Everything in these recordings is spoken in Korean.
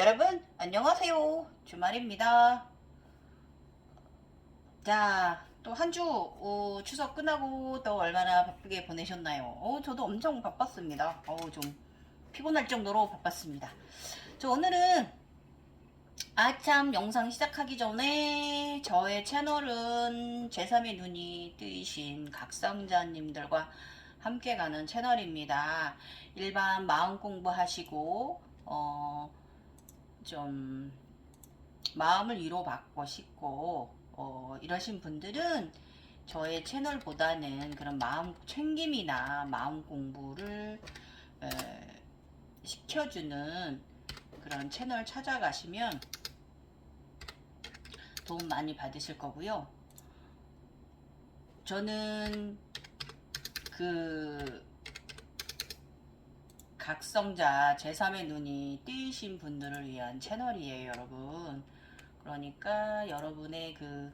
여러분 안녕하세요. 주말입니다. 자, 또 한 주 추석 끝나고 또 얼마나 바쁘게 보내셨나요? 저도 엄청 바빴습니다. 좀 피곤할 정도로 바빴습니다. 저 오늘은 아참 영상 시작하기 전에 저의 채널은 제3의 눈이 뜨이신 각성자님들과 함께 가는 채널입니다. 일반 마음 공부하시고 좀 마음을 위로받고 싶고 이러신 분들은 저의 채널보다는 그런 마음 챙김이나 마음 공부를 에, 시켜주는 그런 채널 찾아가시면 도움 많이 받으실 거고요. 저는 그 각성자 제3의 눈이 뜨이신 분들을 위한 채널이에요, 여러분. 그러니까 여러분의 그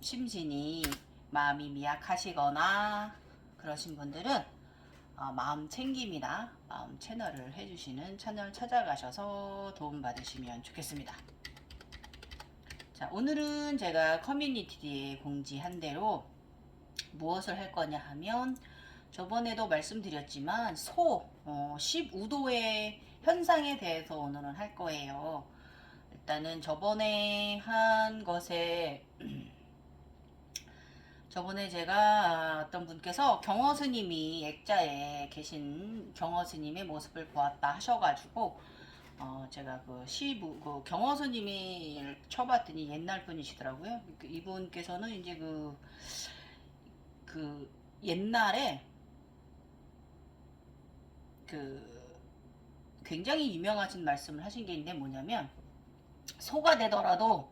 심신이 마음이 미약하시거나 그러신 분들은 마음 챙김이나 마음 채널을 해주시는 채널 찾아가셔서 도움 받으시면 좋겠습니다. 자, 오늘은 제가 커뮤니티에 공지한 대로 무엇을 할 거냐 하면 저번에도 말씀드렸지만 15도의 현상에 대해서 오늘은 할 거예요. 일단은 저번에 한 것에 저번에 제가 어떤 분께서 경허스님이 액자에 계신 경허스님의 모습을 보았다 하셔가지고 제가 그 경허스님이 쳐봤더니 옛날 분이시더라고요. 이분께서는 이제 그 옛날에 굉장히 유명하신 말씀을 하신 게 있는데 뭐냐면 소가 되더라도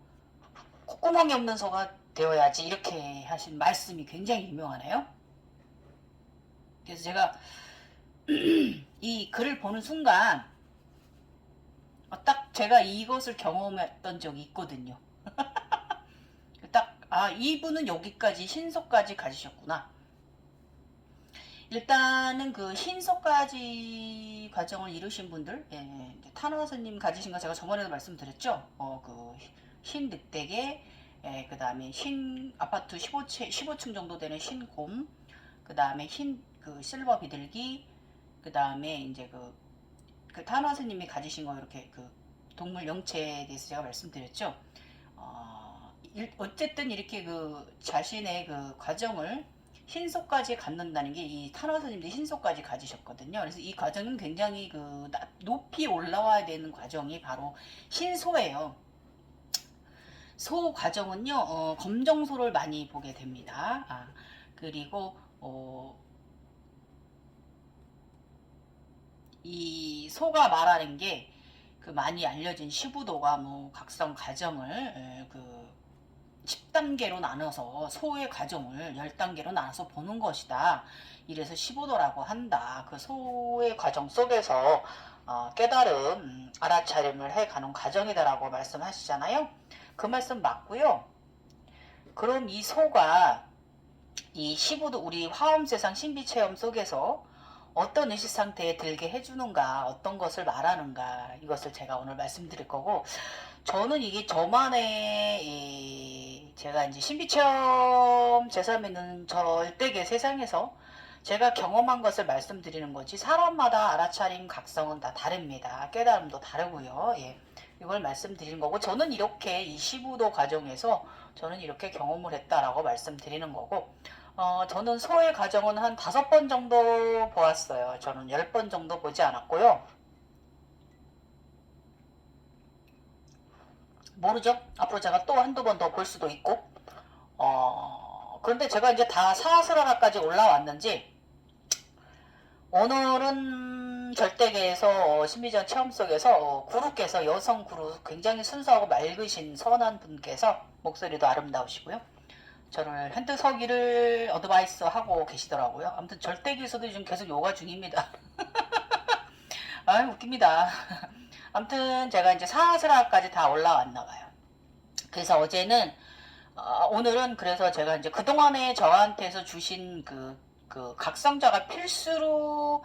콧구멍이 없는 소가 되어야지 이렇게 하신 말씀이 굉장히 유명하네요. 그래서 제가 이 글을 보는 순간 딱 제가 이것을 경험했던 적이 있거든요. 딱 이분은 여기까지 신속까지 가지셨구나. 일단은 그 신속까지 과정을 이루신 분들, 탄화스님 가지신 거 제가 저번에도 말씀드렸죠. 그 흰 늑대개, 그 다음에 흰 아파트 15층 정도 되는 흰곰, 그 다음에 흰 그 실버 비둘기, 그 다음에 이제 그 탄화스님이 가지신 거 이렇게 그 동물 영체에 대해서 제가 말씀드렸죠. 어쨌든 이렇게 그 자신의 그 과정을 신속까지 갖는다는 게 이 탄화스님도 신속까지 가지셨거든요. 그래서 이 과정은 굉장히 높이 올라와야 되는 과정이 바로 신소예요. 소 과정은요, 검정소를 많이 보게 됩니다. 그리고 이 소가 말하는 게 그 많이 알려진 시부도가 뭐 각성 과정을 그 10단계로 나눠서 소의 과정을 10단계로 나눠서 보는 것이다. 이래서 15도라고 한다. 그 소의 과정 속에서 깨달음, 알아차림을 해가는 과정이다라고 말씀하시잖아요. 그 말씀 맞고요. 그럼 이 소가 이 15도 우리 화엄세상 신비체험 속에서 어떤 의식상태에 들게 해주는가, 어떤 것을 말하는가, 이것을 제가 오늘 말씀드릴 거고, 저는 이게 저만의, 제가 이제 신비체험 제3에는 절대계 세상에서 제가 경험한 것을 말씀드리는 거지, 사람마다 알아차림 각성은 다 다릅니다. 깨달음도 다르고요. 이걸 말씀드리는 거고, 저는 이렇게 이 15도 과정에서 저는 이렇게 경험을 했다라고 말씀드리는 거고, 저는 소의 과정은 한 5번 정도 보았어요. 저는 10번 정도 보지 않았고요. 모르죠? 앞으로 제가 또 한두 번 더 볼 수도 있고. 그런데 제가 이제 다 사스라라까지 올라왔는지, 오늘은 절대계에서 신비전 체험 속에서 구루께서 여성 구루 굉장히 순수하고 맑으신 선한 분께서 목소리도 아름다우시고요. 저를 핸드 서기를 어드바이스 하고 계시더라고요. 아무튼 절대기에서도 지금 계속 요가 중입니다. 웃깁니다. 아무튼 제가 이제 사스라까지 다 올라왔나봐요. 그래서 어제는 오늘은 그래서 제가 이제 그동안에 저한테서 주신 그 각성자가 필수로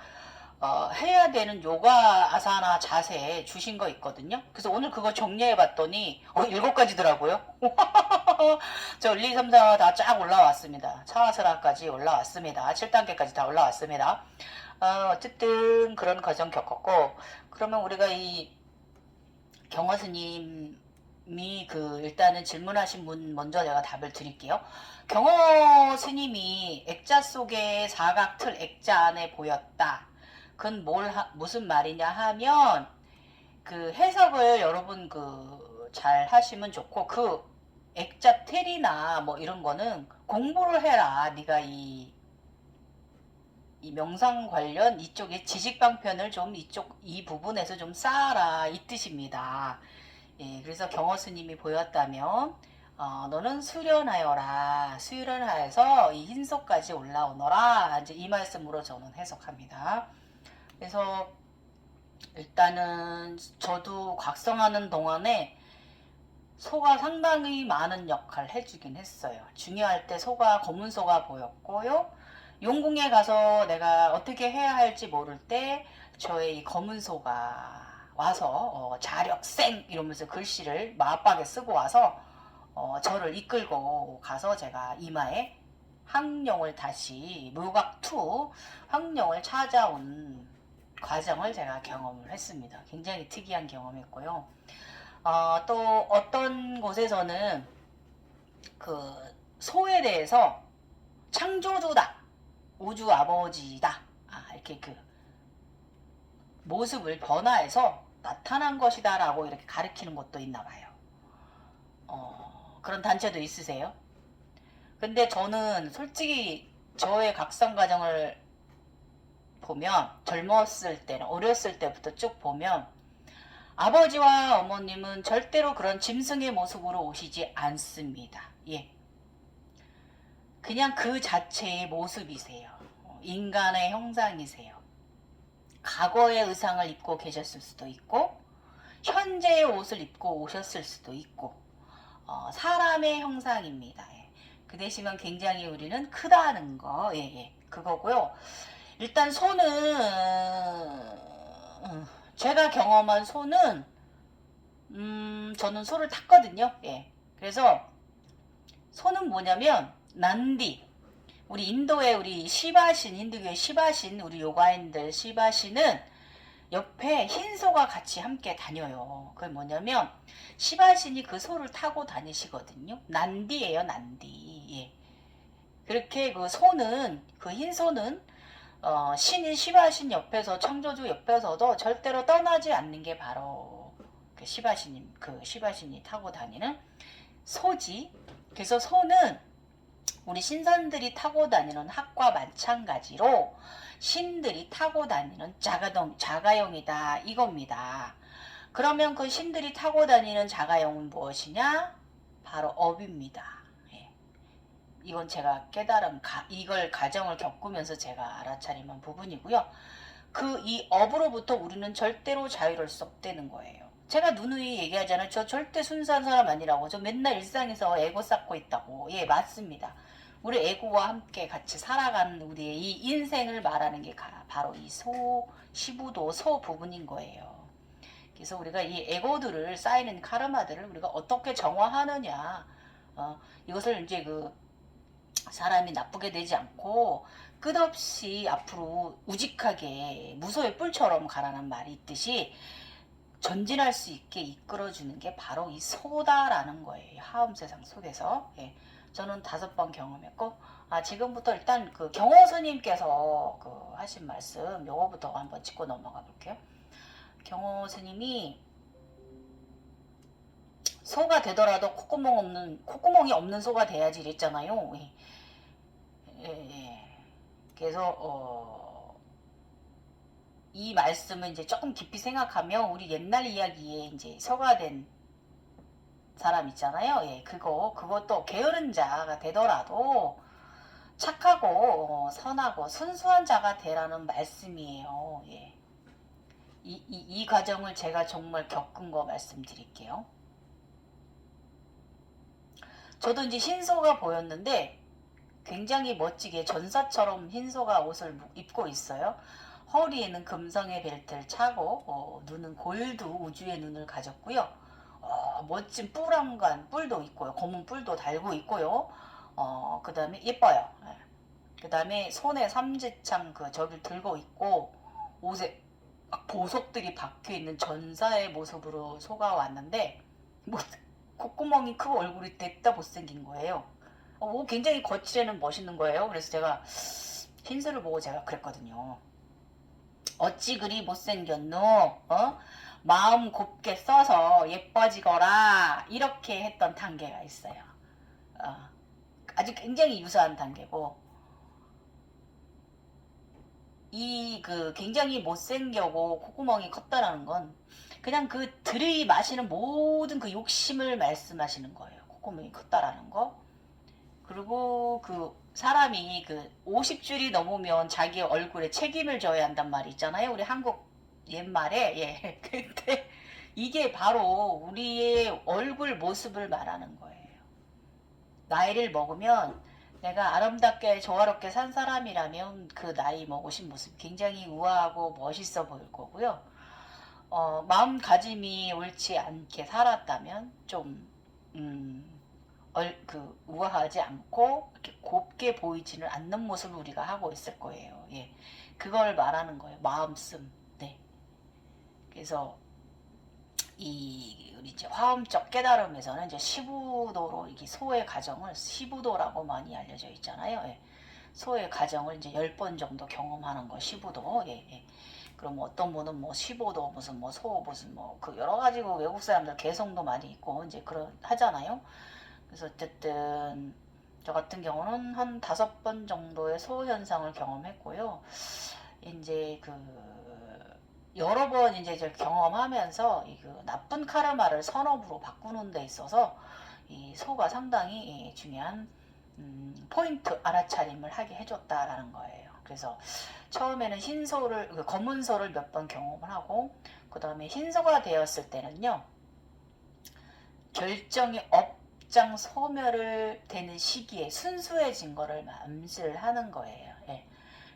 해야 되는 요가 아사나 자세 주신 거 있거든요. 그래서 오늘 그거 정리해 봤더니 7가지더라고요. 저 1, 2, 3, 4 다 쫙 올라왔습니다. 차와사라까지 올라왔습니다. 7단계까지 다 올라왔습니다. 어쨌든 그런 과정 겪었고, 그러면 우리가 이 경화 스님이 일단은 질문하신 분 먼저 제가 답을 드릴게요. 경화 스님이 액자 속에 사각틀 액자 안에 보였다. 그건 무슨 말이냐 하면, 그 해석을 여러분 잘 하시면 좋고, 그 액자 틀이나 뭐 이런 거는 공부를 해라. 네가 이 명상 관련 이쪽에 지식방편을 좀 이 부분에서 좀 쌓아라, 이 뜻입니다. 예, 그래서 경호 스님이 보였다면 너는 수련하여라. 수련하여서 이 흰소까지 올라오너라. 이제 이 말씀으로 저는 해석합니다. 그래서 일단은 저도 각성하는 동안에 소가 상당히 많은 역할을 해주긴 했어요. 중요할 때 검은 소가 보였고요. 용궁에 가서 내가 어떻게 해야 할지 모를 때 저의 이 검은 소가 와서 자력생 이러면서 글씨를 맞박에 쓰고 와서 저를 이끌고 가서 제가 이마에 황룡을 다시 묘각투 황룡을 찾아온 과정을 제가 경험을 했습니다. 굉장히 특이한 경험이었고요. 또 어떤 곳에서는 그 소에 대해서 창조주다, 우주 아버지다, 이렇게 그 모습을 변화해서 나타난 것이다 라고 이렇게 가르치는 것도 있나 봐요. 그런 단체도 있으세요? 근데 저는 솔직히 저의 각성 과정을 보면, 젊었을 때는, 어렸을 때부터 쭉 보면 아버지와 어머님은 절대로 그런 짐승의 모습으로 오시지 않습니다. 예. 그냥 그 자체의 모습이세요. 인간의 형상이세요. 과거의 의상을 입고 계셨을 수도 있고, 현재의 옷을 입고 오셨을 수도 있고, 사람의 형상입니다. 예. 그 대신에 굉장히 우리는 크다는 거, 예, 그거고요. 일단 제가 경험한 소는, 저는 소를 탔거든요. 예. 그래서 소는 뭐냐면, 난디. 우리 인도의 우리 시바신, 힌두교의 시바신, 우리 요가인들 시바신은 옆에 흰 소가 같이 함께 다녀요. 그게 뭐냐면, 시바신이 그 소를 타고 다니시거든요. 난디예요, 난디. 예. 그렇게 그 흰 소는 신인 시바신 옆에서, 창조주 옆에서도 절대로 떠나지 않는 게 바로 시바신이 타고 다니는 소지. 그래서 소는 우리 신선들이 타고 다니는 학과 마찬가지로 신들이 타고 다니는 자가용이다, 이겁니다. 그러면 그 신들이 타고 다니는 자가용은 무엇이냐? 바로 업입니다. 이건 제가 이걸 가정을 겪으면서 제가 알아차림한 부분이고요. 이 업으로부터 우리는 절대로 자유로울 수 없다는 거예요. 제가 누누이 얘기하잖아요. 저 절대 순수한 사람 아니라고. 저 맨날 일상에서 에고 쌓고 있다고. 예, 맞습니다. 우리 에고와 함께 같이 살아가는 우리의 이 인생을 말하는 게 바로 이 시부도 소 부분인 거예요. 그래서 우리가 이 에고들을, 쌓이는 카르마들을 우리가 어떻게 정화하느냐. 이것을 이제 사람이 나쁘게 되지 않고 끝없이 앞으로 우직하게 무소의 뿔처럼 가라는 말이 있듯이 전진할 수 있게 이끌어주는 게 바로 이 소다라는 거예요. 하음세상 속에서. 예. 저는 5번 경험했고, 지금부터 일단 경호 스님께서 하신 말씀 요거부터 한번 짚고 넘어가 볼게요. 경호 스님이 소가 되더라도 콧구멍이 없는 소가 돼야지 이랬잖아요. 예. 그래서 이 말씀을 이제 조금 깊이 생각하면 우리 옛날 이야기에 이제 서가 된 사람 있잖아요. 예, 그것도 게으른 자가 되더라도 착하고 선하고 순수한 자가 되라는 말씀이에요. 예. 이 과정을 제가 정말 겪은 거 말씀드릴게요. 저도 이제 흰소가 보였는데 굉장히 멋지게 전사처럼 흰소가 옷을 입고 있어요. 허리에는 금성의 벨트를 차고 눈은 골드 우주의 눈을 가졌고요. 멋진 뿔왕관 뿔도 있고요. 검은 뿔도 달고 있고요. 그 다음에 예뻐요. 그 다음에 손에 삼지창 그 저길 들고 있고 옷에 막 보석들이 박혀있는 전사의 모습으로 소가 왔는데 뭐 콧구멍이 크고 얼굴이 됐다 못생긴 거예요. 굉장히 거칠에는 멋있는 거예요. 그래서 제가 흰수를 보고 제가 그랬거든요. 어찌 그리 못생겼노? 마음 곱게 써서 예뻐지거라. 이렇게 했던 단계가 있어요. 아주 굉장히 유사한 단계고, 굉장히 못생겨고 콧구멍이 컸다라는 건 그냥 그 들이마시는 모든 그 욕심을 말씀하시는 거예요. 콧구멍이 컸다라는 거. 그리고 그 사람이 그 50줄이 넘으면 자기 얼굴에 책임을 져야 한단 말이 있잖아요. 우리 한국 옛말에. 예. 근데 이게 바로 우리의 얼굴 모습을 말하는 거예요. 나이를 먹으면 내가 아름답게 조화롭게 산 사람이라면 그 나이 먹으신 모습 굉장히 우아하고 멋있어 보일 거고요. 마음가짐이 옳지 않게 살았다면 좀 우아하지 않고 이렇게 곱게 보이지는 않는 모습을 우리가 하고 있을 거예요. 예, 그걸 말하는 거예요. 마음씀. 네. 그래서 우리 이제 화엄적 깨달음에서는 이제 시부도로 이게 소의 가정을 시부도라고 많이 알려져 있잖아요. 예. 소의 가정을 이제 10번 정도 경험하는 거 시부도. 예, 예. 그럼 어떤 분은 뭐 15도 무슨 뭐 소 무슨 뭐 그 여러 가지 그 외국 사람들 개성도 많이 있고 이제 그런 하잖아요. 그래서 어쨌든 저 같은 경우는 한 5번 정도의 소 현상을 경험했고요. 이제 여러 번 이제 경험하면서 그 나쁜 카르마를 선업으로 바꾸는 데 있어서 이 소가 상당히 중요한 포인트 알아차림을 하게 해줬다라는 거예요. 그래서 처음에는 검은 소를 몇 번 경험을 하고 그 다음에 흰소가 되었을 때는요. 결정이 업장 소멸을 되는 시기에 순수해진 거를 암시를 하는 거예요. 예.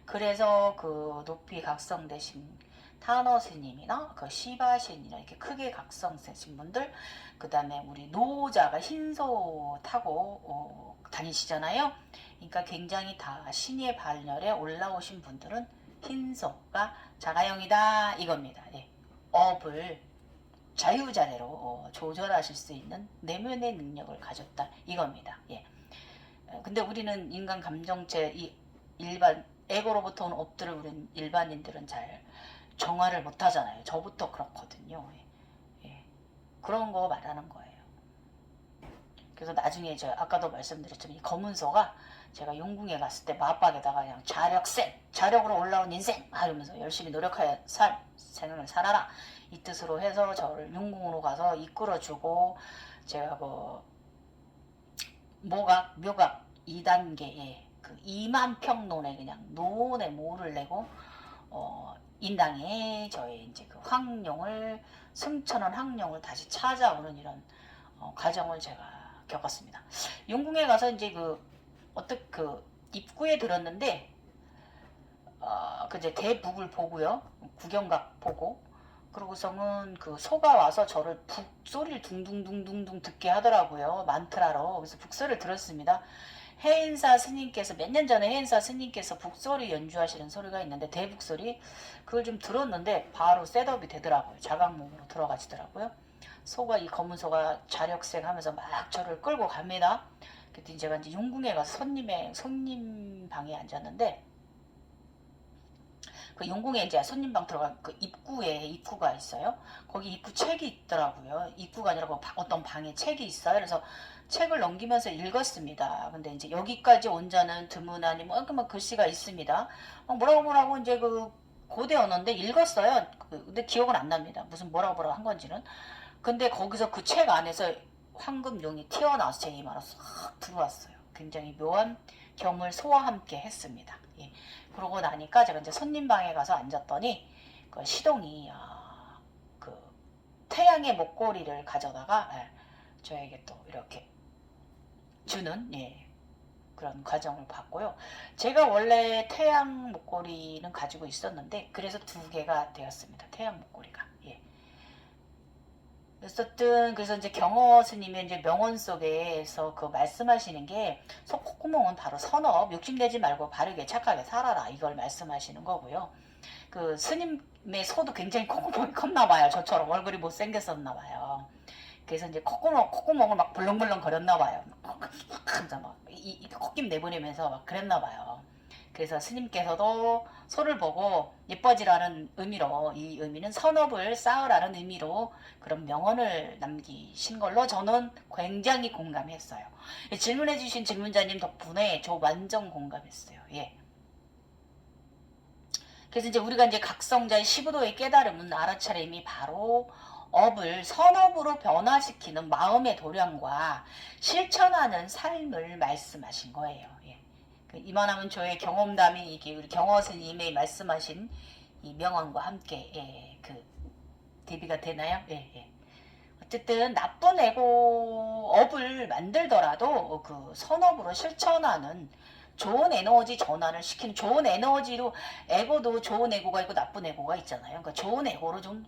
그래서 그 높이 각성되신 타너 스님이나 그 시바 신이나 이렇게 크게 각성되신 분들, 그 다음에 우리 노자가 흰소 타고 다니시잖아요. 그러니까 굉장히 다 신의 발열에 올라오신 분들은 흰소가 자가용이다 이겁니다. 예. 업을 자유자재로 조절하실 수 있는 내면의 능력을 가졌다 이겁니다. 예. 근데 우리는 인간 감정체 일반 에고로부터 온 업들을 우리는 일반인들은 잘 정화를 못하잖아요. 저부터 그렇거든요. 예. 그런 거 말하는 거예요. 그래서 나중에 아까도 말씀드렸지만 이 검은소가 제가 용궁에 갔을 때 맞박에다가 그냥 자력으로 올라온 인생 하면서 열심히 노력하여 생을 살아라 이 뜻으로 해서 저를 용궁으로 가서 이끌어주고 제가 묘각 2단계에 그 2만 평론에 그냥 노원에 모를 내고 인당에 저의 이제 그 승천한 황룡을 다시 찾아오는 이런 과정을 제가 겪었습니다. 용궁에 가서 이제 입구에 들었는데 이제 대북을 보고요. 구경각 보고 그러고서는 그 소가 와서 저를 북소리를 둥둥둥둥둥 듣게 하더라고요. 만트라로. 그래서 북소리를 들었습니다. 해인사 스님께서 몇 년 전에 해인사 스님께서 북소리 연주하시는 소리가 있는데 대북소리 그걸 좀 들었는데 바로 셋업이 되더라고요. 자각몽으로 들어가지더라고요. 이 검은 소가 자력생 하면서 막 저를 끌고 갑니다. 그때 제가 이제 용궁에 가서 손님 방에 앉았는데 그 용궁에 이제 손님방 들어간 그 입구가 있어요. 거기 입구 책이 있더라고요. 입구가 아니라 어떤 방에 책이 있어요. 그래서 책을 넘기면서 읽었습니다. 근데 이제 여기까지 온자는 드문하니 뭐 글씨가 있습니다. 뭐라고 이제 고대 언어인데 읽었어요. 근데 기억은 안 납니다. 무슨 뭐라고 한 건지는. 근데 거기서 그 책 안에서 황금용이 튀어나와서 제 입 안으로 싹 들어왔어요. 굉장히 묘한 경을 소와 함께 했습니다. 예. 그러고 나니까 제가 이제 손님방에 가서 앉았더니 그 시동이 태양의 목걸이를 가져다가 저에게 또 이렇게 주는 그런 과정을 봤고요. 제가 원래 태양 목걸이는 가지고 있었는데 그래서 두 개가 되었습니다. 태양 목걸이가. 예. 어쨌든 그래서 이제 경어 스님의 이제 명언 속에서 그 말씀하시는 게 콧구멍은 바로 선업, 욕심내지 말고 바르게 착하게 살아라, 이걸 말씀하시는 거고요. 그 스님의 소도 굉장히 콧구멍이 컸나 봐요. 저처럼 얼굴이 못생겼었나 봐요. 그래서 이제 콧구멍을 막 벌렁벌렁 거렸나 봐요. 막 콧김 내보내면서 막 그랬나 봐요. 그래서 스님께서도 소를 보고 예뻐지라는 의미로, 이 의미는 선업을 쌓으라는 의미로 그런 명언을 남기신 걸로 저는 굉장히 공감했어요. 질문해 주신 질문자님 덕분에 저 완전 공감했어요. 예. 그래서 이제 우리가 이제 각성자의 15도의 깨달음은 알아차림이 바로 업을 선업으로 변화시키는 마음의 도량과 실천하는 삶을 말씀하신 거예요. 예. 이만하면 저의 경험담이 이게 우리 경어 스님의 말씀하신 이 명언과 함께 대비가 되나요? 예, 예. 어쨌든 나쁜 업을 만들더라도 그 선업으로 실천하는 좋은 에너지 전환을 시키는, 좋은 에너지로, 에고도 좋은 에고가 있고 나쁜 에고가 있잖아요. 그러니까 좋은 에고로 좀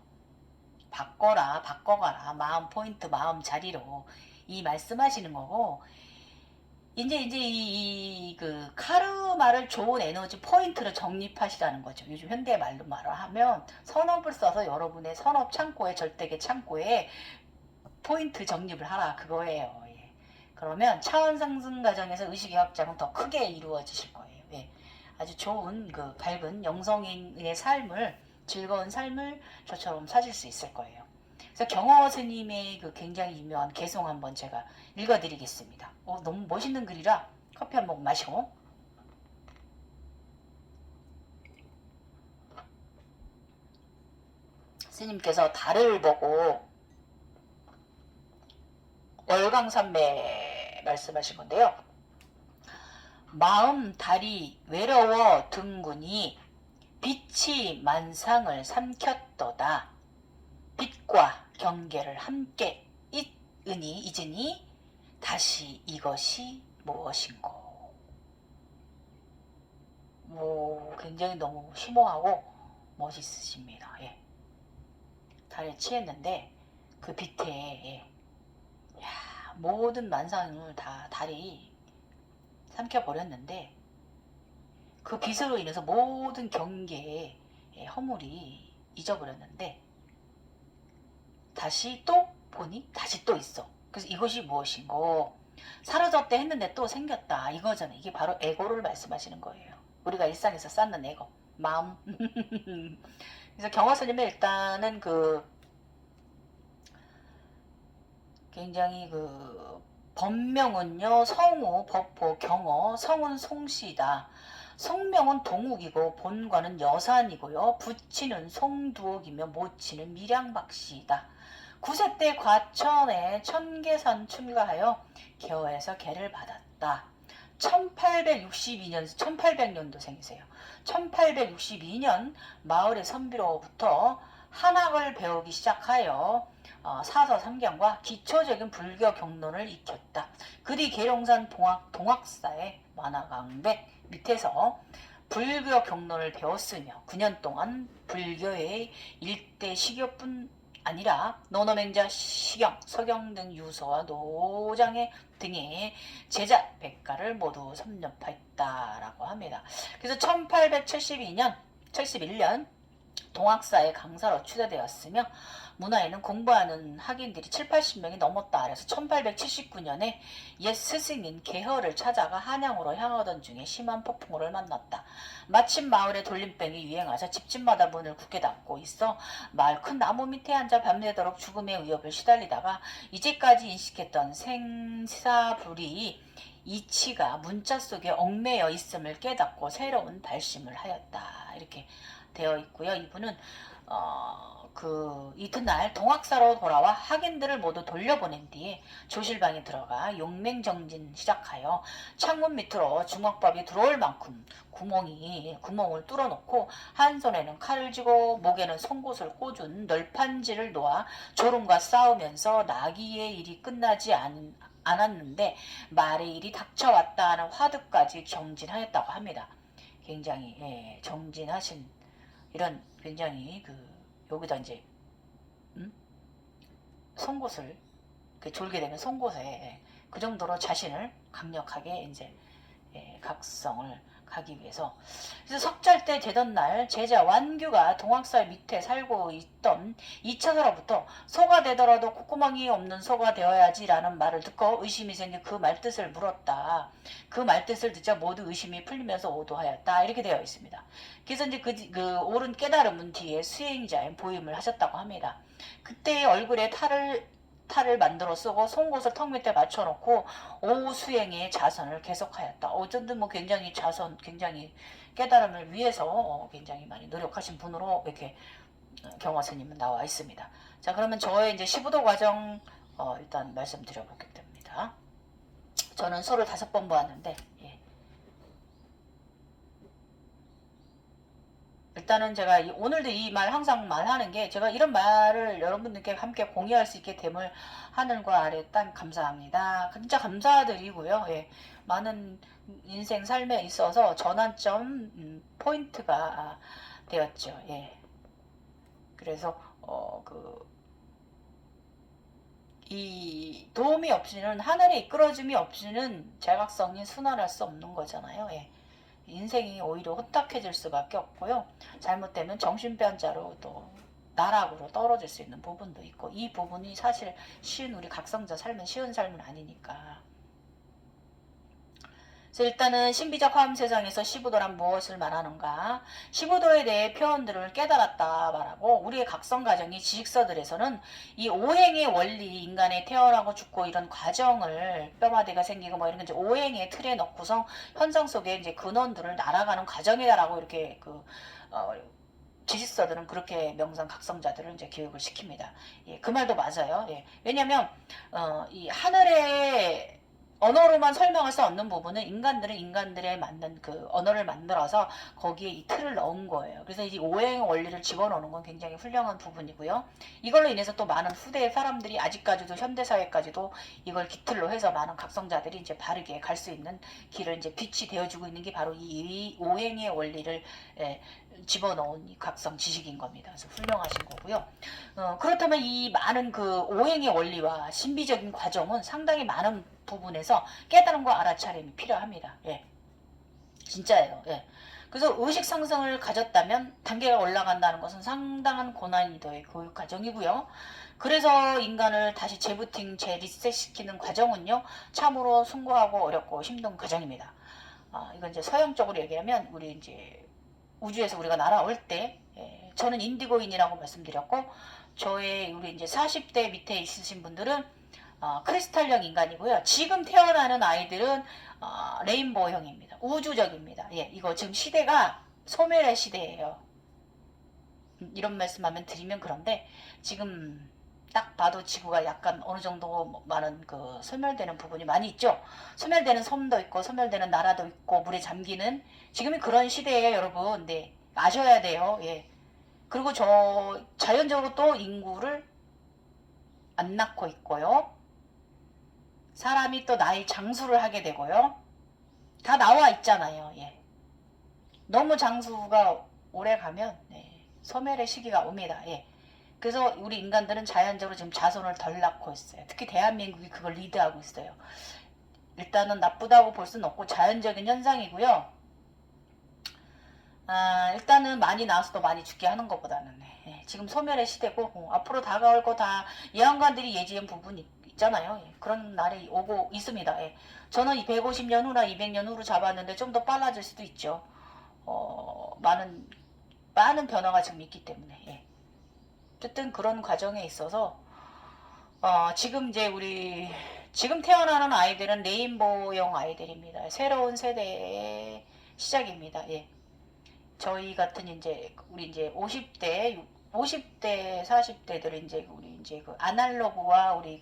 바꿔가라. 마음 포인트, 마음 자리로 이 말씀하시는 거고, 이제 그 카르마를 좋은 에너지 포인트로 정립하시라는 거죠. 요즘 현대 말로 하면 선업을 써서 여러분의 선업 창고에, 절대계 창고에 포인트 정립을 하라, 그거예요. 예. 그러면 차원 상승 과정에서 의식의 확장은 더 크게 이루어지실 거예요. 예. 아주 좋은 그 밝은 영성인의 삶을, 즐거운 삶을 저처럼 사실 수 있을 거예요. 그래서 경어 스님의 그 굉장히 유명한 개송 한번 제가 읽어드리겠습니다. 너무 멋있는 글이라 커피 한 모금 마시고. 스님께서 달을 보고 월광산매 말씀하신 건데요. 마음 달이 외로워 둥근이 빛이 만상을 삼켰도다. 빛과 경계를 함께 잊으니 다시 이것이 무엇인고. 굉장히 너무 심오하고 멋있으십니다. 예. 달에 취했는데 그 빛에 모든 만상을 다 달이 삼켜버렸는데 그 빛으로 인해서 모든 경계의 허물이 잊어버렸는데 다시 또 보니 다시 또 있어. 그래서 이것이 무엇인고, 사라졌대 했는데 또 생겼다, 이거잖아요. 이게 바로 에고를 말씀하시는 거예요. 우리가 일상에서 쌓는 에고, 마음. 그래서 경화스님은 일단은 굉장히 법명은요, 성우, 법호, 경어, 성은 송시다. 성명은 동욱이고 본관은 여산이고요. 부치는 송두옥이며 모치는 밀양박씨이다. 9세 때 과천에 천계산 출가하여 개어에서 계를 받았다. 1862년, 1800년도생이세요. 1862년 마을의 선비로부터 한학을 배우기 시작하여 사서 삼경과 기초적인 불교 경론을 익혔다. 그리 계룡산 동학사의 만화강백 밑에서 불교 경론을 배웠으며 9년 동안 불교의 일대 시교뿐 아니라 노노맹자, 시경, 서경 등 유서와 노장의 등의 제자 백가를 모두 섭렵하였다라고 합니다. 그래서 1871년 동학사의 강사로 추대되었으며 문화에는 공부하는 학인들이 7, 80명이 넘었다. 그래서 1879년에 옛 스승인 개허를 찾아가 한양으로 향하던 중에 심한 폭풍우를 만났다. 마침 마을에 돌림병이 유행하자 집집마다 문을 굳게 닫고 있어 마을 큰 나무 밑에 앉아 밤새도록 죽음의 위협을 시달리다가 이제까지 인식했던 생사불이 이치가 문자 속에 얽매여 있음을 깨닫고 새로운 발심을 하였다. 이렇게 되어 있고요. 이분은 이튿날 동학사로 돌아와 학인들을 모두 돌려보낸 뒤에 조실방에 들어가 용맹정진 시작하여 창문 밑으로 중학밥이 들어올 만큼 구멍을 뚫어놓고 한 손에는 칼을 쥐고 목에는 송곳을 꽂은 널판지를 놓아 졸음과 싸우면서 나귀의 일이 끝나지 않았는데 말의 일이 닥쳐왔다 하는 화두까지 경진하였다고 합니다. 굉장히 정진하신 이런 굉장히 여기다 이제 송곳을 졸게 되면 송곳에 그 정도로 자신을 강력하게 이제 각성을 가기 위해서. 그래서 석달 때 되던 날 제자 완규가 동학살 밑에 살고 있던 이처서로부터 소가 되더라도 콧구멍이 없는 소가 되어야지라는 말을 듣고 의심이 생겨 그 말뜻을 물었다. 그 말뜻을 듣자 모두 의심이 풀리면서 오도하였다. 이렇게 되어 있습니다. 그래서 이제 그 옳은 깨달음은 뒤에 수행자의 보임을 하셨다고 합니다. 그때 얼굴에 탈을 만들어 쓰고 송곳을 턱 밑에 맞춰놓고 오후 수행의 자선을 계속하였다. 어쨌든 뭐 굉장히 굉장히 깨달음을 위해서 굉장히 많이 노력하신 분으로 이렇게 경화 스님은 나와 있습니다. 자, 그러면 저의 이제 15도 과정 일단 말씀드려보게 됩니다. 저는 소를 5번 보았는데 일단은 제가 오늘도 이 말 항상 말하는 게 제가 이런 말을 여러분들께 함께 공유할 수 있게 됨을 하늘과 아래 땅 감사합니다. 진짜 감사드리고요. 많은 인생 삶에 있어서 전환점 포인트가 되었죠. 그래서 이 도움이 없이는 하늘의 이끌어줌이 없이는 제각성이 순환할 수 없는 거잖아요. 인생이 오히려 혼탁해질 수밖에 없고요. 잘못되면 정신변자로 또 나락으로 떨어질 수 있는 부분도 있고, 이 부분이 사실 우리 각성자 삶은 쉬운 삶은 아니니까. 그래서 일단은 신비적 화엄 세상에서 15도란 무엇을 말하는가? 15도에 대해 표현들을 깨달았다 말하고, 우리의 각성 과정이 지식서들에서는 이 오행의 원리, 인간의 태어나고 죽고 이런 과정을 뼈마디가 생기고 뭐 이런 이제 오행의 틀에 넣고서 현상 속에 이제 근원들을 날아가는 과정이다라고 이렇게 지식서들은 그렇게 명상 각성자들을 이제 교육을 시킵니다. 그 말도 맞아요. 왜냐하면 이 하늘의 언어로만 설명할 수 없는 부분은 인간들은 인간들에 맞는 그 언어를 만들어서 거기에 이 틀을 넣은 거예요. 그래서 이 오행 원리를 집어넣는 건 굉장히 훌륭한 부분이고요. 이걸로 인해서 또 많은 후대의 사람들이 아직까지도 현대사회까지도 이걸 기틀로 해서 많은 각성자들이 이제 바르게 갈 수 있는 길을 이제 빛이 되어주고 있는 게 바로 이 오행의 원리를 집어넣은 이 각성 지식인 겁니다. 그래서 훌륭하신 거고요. 그렇다면 이 많은 그 오행의 원리와 신비적인 과정은 상당히 많은 부분에서 깨달음과 알아차림이 필요합니다. 진짜예요. 그래서 의식 상승을 가졌다면 단계가 올라간다는 것은 상당한 고난이도의 교육 과정이고요. 그래서 인간을 다시 재부팅, 재리셋시키는 과정은요, 참으로 숭고하고 어렵고 힘든 과정입니다. 이건 이제 서양적으로 얘기하면 우리 이제 우주에서 우리가 날아올 때, 저는 인디고인이라고 말씀드렸고, 우리 이제 40대 밑에 있으신 분들은 크리스탈형 인간이고요. 지금 태어나는 아이들은 레인보우형입니다. 우주적입니다. 이거 지금 시대가 소멸의 시대예요. 이런 말씀하면 드리면 그런데 지금 딱 봐도 지구가 약간 어느 정도 많은 소멸되는 부분이 많이 있죠. 소멸되는 섬도 있고 소멸되는 나라도 있고 물에 잠기는 지금이 그런 시대예요, 여러분. 네, 아셔야 돼요. 그리고 자연적으로 또 인구를 안 낳고 있고요. 사람이 또 나이 장수를 하게 되고요. 다 나와 있잖아요. 너무 장수가 오래 가면 소멸의 시기가 옵니다. 그래서 우리 인간들은 자연적으로 지금 자손을 덜 낳고 있어요. 특히 대한민국이 그걸 리드하고 있어요. 일단은 나쁘다고 볼 수는 없고 자연적인 현상이고요. 일단은 많이 나와서도 많이 죽게 하는 것보다는 지금 소멸의 시대고 앞으로 다가올 거 다 예언관들이 예지한 부분이 있잖아요. 그런 날이 오고 있습니다. 저는 150년 후나 200년 후로 잡았는데 좀 더 빨라질 수도 있죠. 많은 변화가 지금 있기 때문에 어쨌든 그런 과정에 있어서 지금 이제 지금 태어나는 아이들은 레인보우형 아이들입니다. 새로운 세대의 시작입니다. 저희 같은 우리 이제 50대 40대들은 우리 그 아날로그와 우리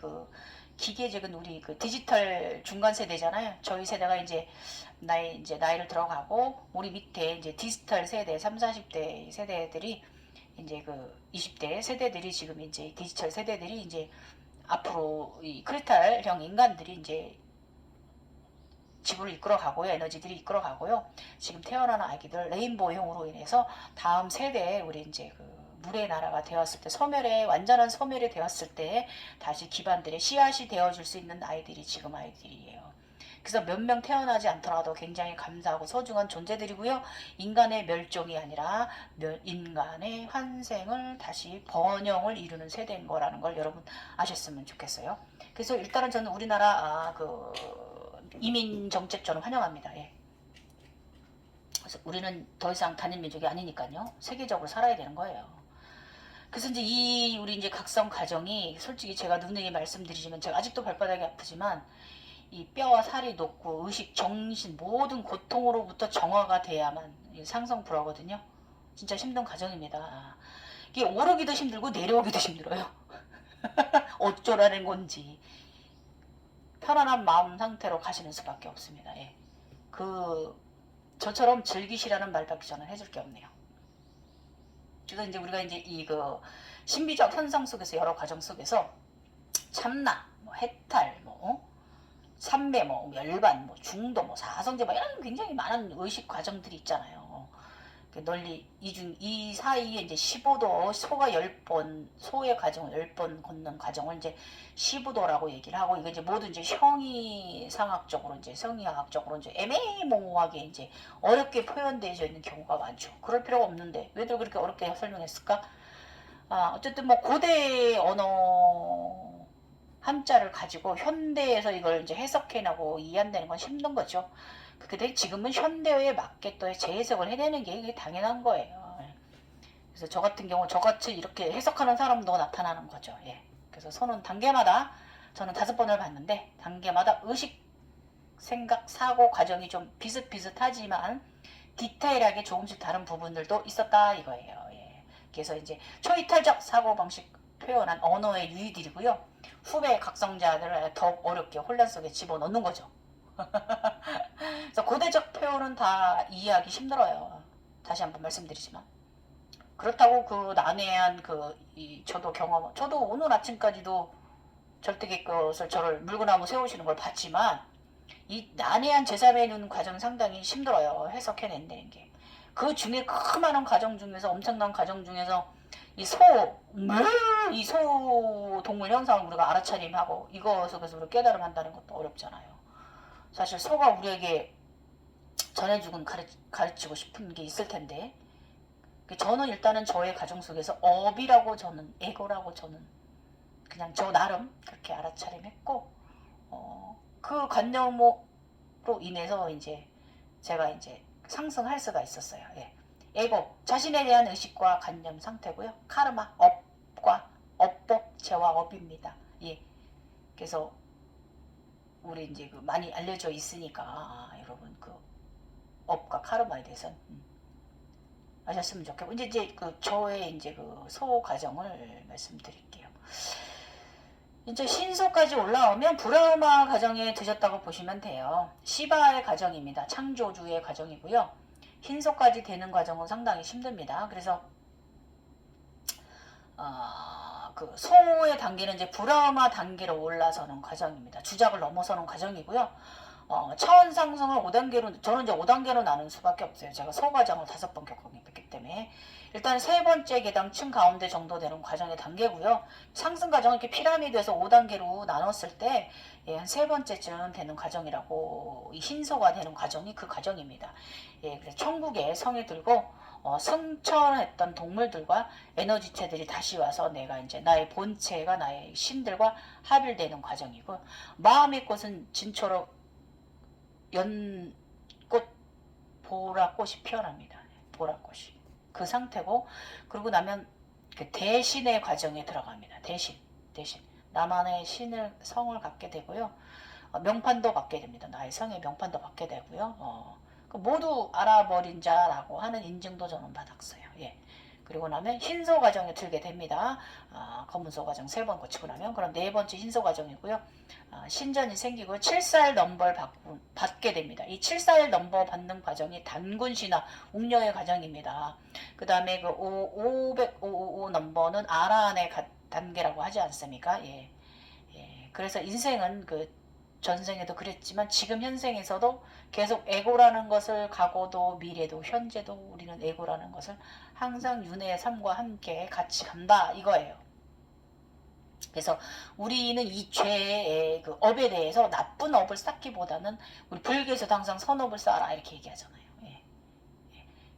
기계적인 우리 디지털 중간 세대잖아요. 저희 세대가 나이를 들어가고 우리 밑에 이제 디지털 세대 30, 40대 세대들이 20대 세대들이 지금 디지털 세대들이 앞으로 이 크리스탈형 인간들이 이제 지구를 이끌어가고요. 에너지들이 이끌어가고요. 지금 태어나는 아기들 레인보우형으로 인해서 다음 세대에 우리 이제 그 물의 나라가 되었을 때 완전한 소멸이 되었을 때 다시 기반들의 씨앗이 되어줄 수 있는 아이들이 지금 아이들이에요. 그래서 몇 명 태어나지 않더라도 굉장히 감사하고 소중한 존재들이고요. 인간의 멸종이 아니라 인간의 환생을 다시 번영을 이루는 세대인 거라는 걸 여러분 아셨으면 좋겠어요. 그래서 일단은 저는 우리나라 이민 정책 저는 환영합니다. 예. 그래서 우리는 더 이상 단일 민족이 아니니까요. 세계적으로 살아야 되는 거예요. 그래서 이제 우리 이제 각성 가정이 솔직히 제가 누누이 말씀드리지만 제가 아직도 발바닥이 아프지만 이 뼈와 살이 녹고 의식, 정신 모든 고통으로부터 정화가 돼야만 상성 불허거든요. 진짜 힘든 과정입니다. 이게 오르기도 힘들고 내려오기도 힘들어요. 어쩌라는 건지. 편안한 마음 상태로 가시는 수밖에 없습니다. 예. 저처럼 즐기시라는 말밖에 저는 해줄 게 없네요. 그래서 이제 우리가 이제 신비적 현상 속에서 여러 과정 속에서 참나, 해탈, 삼배, 멸반, 중도, 사성제 이런 굉장히 많은 의식 과정들이 있잖아요. 널리 이 사이에 이제 15도 소가 10번 소의 과정을 10번 걷는 과정을 이제 15도라고 얘기를 하고 이게 이제 모두 이제 성의학적으로 이제 애매모호하게 이제 어렵게 표현되어져 있는 경우가 많죠. 그럴 필요가 없는데 왜들 그렇게 어렵게 설명했을까? 어쨌든 고대 언어 한자를 가지고 현대에서 이걸 이제 해석해내고 이해한다는 건 힘든 거죠. 근데 지금은 현대어에 맞게 또 재해석을 해내는 게 당연한 거예요. 그래서 저 같은 경우 저같이 이렇게 해석하는 사람도 나타나는 거죠. 예. 그래서 저는 5번을 봤는데 단계마다 의식, 생각, 사고 과정이 좀 비슷비슷하지만 디테일하게 조금씩 다른 부분들도 있었다 이거예요. 예. 그래서 이제 초이탈적 사고방식 표현한 언어의 유의들이고요. 후배 각성자들을 더 어렵게 혼란 속에 집어넣는 거죠. 그래서 고대적 표현은 다 이해하기 힘들어요. 다시 한번 말씀드리지만 그렇다고 그 난해한 저도 오늘 아침까지도 절대기 것을 저를 물구나무 세우시는 걸 봤지만 이 난해한 제3의 눈 과정은 상당히 힘들어요. 해석해낸다는 게. 그 중에 큰 많은 과정 중에서 엄청난 과정 중에서 이 소 동물 현상을 우리가 알아차림하고 이거 속에서 우리가 깨달음한다는 것도 어렵잖아요. 사실 소가 우리에게 전해주고 가르치고 싶은 게 있을 텐데 저는 일단은 저의 가정 속에서 에고라고 저는 그냥 저 나름 그렇게 알아차림했고 그 관념으로 인해서 이제 제가 이제 상승할 수가 있었어요. 예. 에고, 자신에 대한 의식과 관념 상태고요. 카르마, 업법, 재와 업입니다. 예. 그래서 우리 이제 많이 알려져 있으니까 여러분 업과 카르마에 대해서는 아셨으면 좋겠고 이제 저의 이제 소 과정을 말씀드릴게요. 이제 신소까지 올라오면 브라흐마 가정에 드셨다고 보시면 돼요. 시바의 가정입니다. 창조주의 가정이고요. 흰소까지 되는 과정은 상당히 힘듭니다. 그래서 소의 단계는 이제 브라흐마 단계로 올라서는 과정입니다. 주작을 넘어서는 과정이고요. 차원 상승을 5단계로 저는 이제 5단계로 나눈 수밖에 없어요. 제가 소 과정을 5번 겪었기 때문에 일단 세 번째 계단 층 가운데 정도 되는 과정의 단계고요. 상승 과정을 이렇게 피라미드에서 5단계로 나눴을 때 한 세 번째쯤 되는 과정이라고 이 흰소가 되는 과정이 그 과정입니다. 예, 그래서 천국에 성에 들고 승천했던 동물들과 에너지체들이 다시 와서 내가 이제 나의 본체가 나의 신들과 합일되는 과정이고 마음의 꽃은 진초로 연꽃 보라꽃이 피어납니다. 보라꽃이 그 상태고 그러고 나면 대신의 과정에 들어갑니다. 대신 나만의 성을 갖게 되고요. 명판도 받게 됩니다. 나의 성의 명판도 받게 되고요. 모두 알아버린 자라고 하는 인증도 저는 받았어요. 예. 그리고 나면 흰소 과정에 들게 됩니다. 검은소 과정 3번 거치고 나면 그럼 4번째 흰소 과정이고요. 신전이 생기고 7살 넘버를 받게 됩니다. 이 7살 넘버 받는 과정이 단군신화 웅녀의 과정입니다. 그 다음에 555 넘버는 아라한의 단계라고 하지 않습니까? 예. 그래서 인생은 그 전생에도 그랬지만 지금 현생에서도 계속 에고라는 것을 과거도 미래도 현재도 우리는 에고라는 것을 항상 윤회의 삶과 함께 같이 간다 이거예요. 그래서 우리는 이 죄의 그 업에 대해서 나쁜 업을 쌓기보다는 우리 불교에서도 항상 선업을 쌓아라 이렇게 얘기하잖아요. 예.